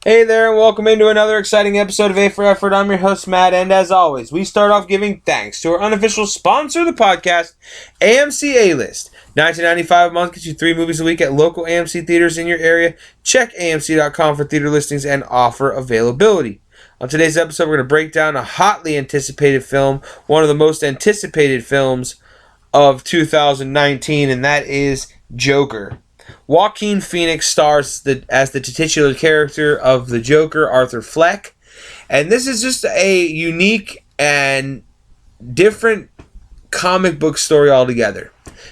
Hey there, and welcome into another exciting episode of A for Effort. I'm your host, Matt, and as always, we start off giving thanks to our unofficial sponsor of the podcast, AMC A-List. $19.95 a month gets you 3 movies a week at local AMC theaters in your area. Check AMC.com for theater listings and offer availability. On today's episode, we're going to break down a hotly anticipated film, one of the most anticipated films of 2019, and that is Joker. Joaqin Phoniex stars as the titular character of the Joker, Arthur Fleck. And this is just a unique and different comic book story altogether.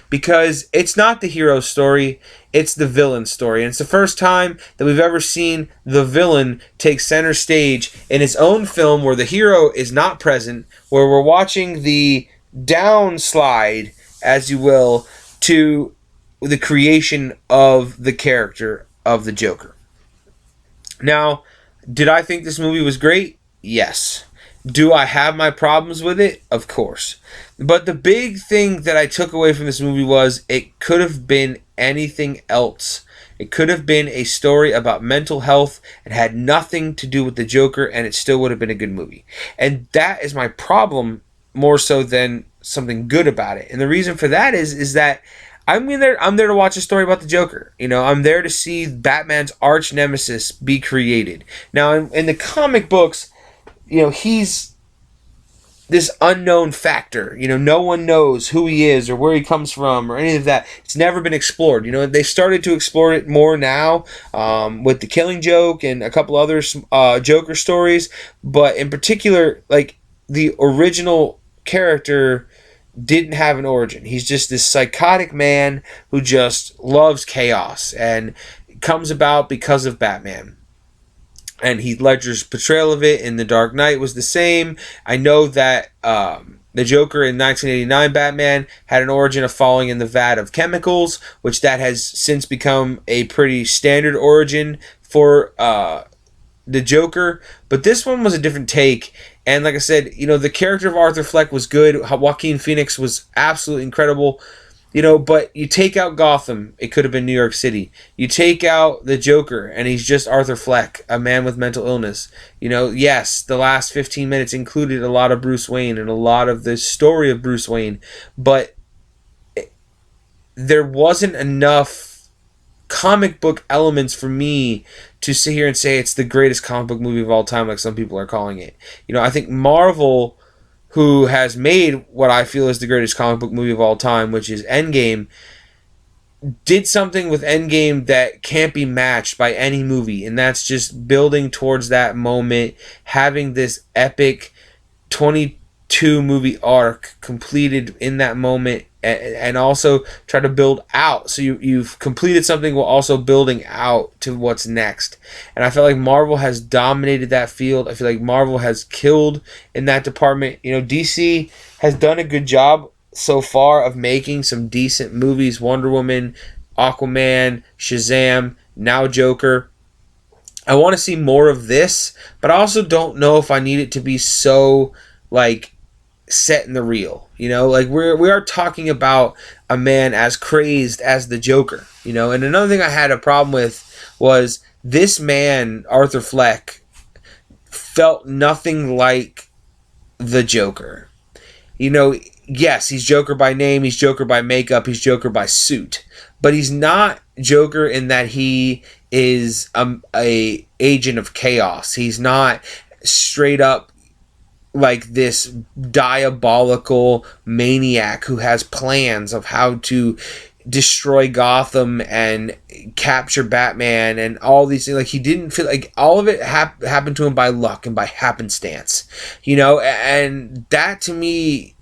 Because it's not the hero story, it's the villain story. And it's the first time that we've ever seen the villain take center stage in his own film where the hero is not present, where we're watching the downslide, as you will, to the creation of the character of the Joker. Now, did I think this movie was great? Yes. Do I have my problems with it? Of course. But the big thing that I took away from this movie was it could have been anything else. It could have been a story about mental health. It had nothing to do with the Joker, and it still would have been a good movie. And that is my problem more so than something good about it. And the reason for that is that I'm there to watch a story about the Joker. You know, I'm there to see Batman's arch nemesis be created. Now, in the comic books, you know, he's this unknown factor. You know, no one knows who he is or where he comes from or any of that. It's never been explored. You know, they started to explore it more now with The Killing Joke and a couple other Joker stories. But in particular, like, the original character didn't have an origin. He's just this psychotic man who just loves chaos and comes about because of Batman. And Heath Ledger's portrayal of it in The Dark Knight was the same. I know that the Joker in 1989 Batman had an origin of falling in the vat of chemicals, which that has since become a pretty standard origin for the Joker. But this one was a different take. And like I said, you know, the character of Arthur Fleck was good. Joaqin Phoniex was absolutely incredible. You know, but you take out Gotham, it could have been New York City. You take out the Joker, and he's just Arthur Fleck, a man with mental illness. You know, yes, the last 15 minutes included a lot of Bruce Wayne and a lot of the story of Bruce Wayne. But there wasn't enough comic book elements for me to sit here and say it's the greatest comic book movie of all time, like some people are calling it. You know, I think Marvel, who has made what I feel is the greatest comic book movie of all time, which is Endgame, did something with Endgame that can't be matched by any movie, and that's just building towards that moment, having this epic 22 movie arc completed in that moment, and also try to build out. So you've completed something while also building out to what's next. And I feel like Marvel has dominated that field. I feel like Marvel has killed in that department. You know, DC has done a good job so far of making some decent movies. Wonder Woman, Aquaman, Shazam, now Joker. I want to see more of this, but I also don't know if I need it to be so, like, set in the reel. You know, like we are talking about a man as crazed as the Joker, you know. And another thing I had a problem with was this man, Arthur Fleck, felt nothing like the Joker. You know, yes, he's Joker by name, he's Joker by makeup, he's Joker by suit, but he's not Joker in that he is a agent of chaos. He's not straight up like this diabolical maniac who has plans of how to destroy Gotham and capture Batman and all these things. Like, he didn't feel like all of it happened to him by luck and by happenstance, you know. And that to me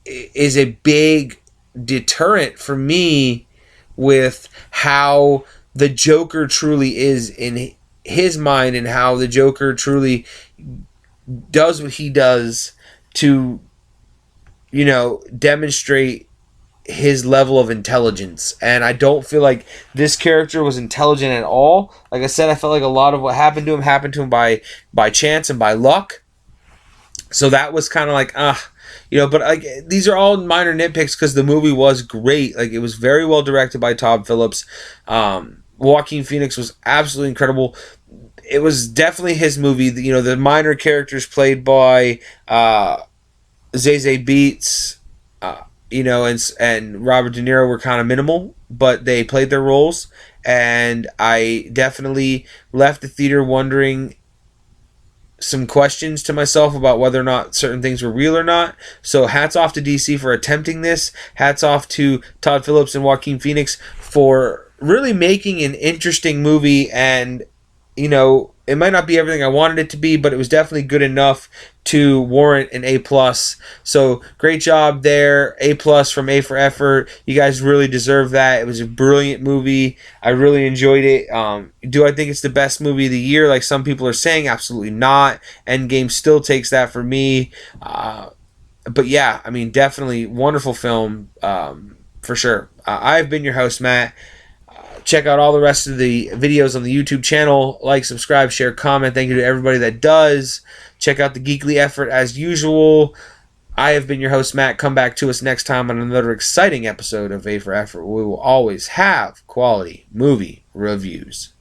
is a big deterrent for me with how the Joker truly is in his mind, and how the Joker truly does what he does to, you know, demonstrate his level of intelligence. And I don't feel like this character was intelligent at all. Like I said, I felt like a lot of what happened to him by chance and by luck. So that was kind of like, you know, but like, these are all minor nitpicks because the movie was great. Like, it was very well directed by Todd Phillips. Joaqin Phoniex was absolutely incredible. it was definitely his movie. You know, the minor characters played by Zazie Beetz, you know, and Robert De Niro were kind of minimal, but they played their roles, and I definitely left the theater wondering some questions to myself about whether or not certain things were real or not. So hats off to DC for attempting this. Hats off to Todd Phillips and Joaqin Phoniex for really making an interesting movie. And, you know, it might not be everything I wanted it to be, but it was definitely good enough to warrant an A+. So great job there. A+ from A for Effort. You guys really deserve that. It was a brilliant movie. I really enjoyed it. Do I think it's the best movie of the year like some people are saying? Absolutely not. Endgame still takes that for me. But yeah, I mean, definitely wonderful film, for sure. I've been your host, Matt. Check out all the rest of the videos on the YouTube channel. Like, subscribe, share, comment. Thank you to everybody that does. Check out the Geekly Effort as usual. I have been your host, Matt. Come back to us next time on another exciting episode of A for Effort. We will always have quality movie reviews.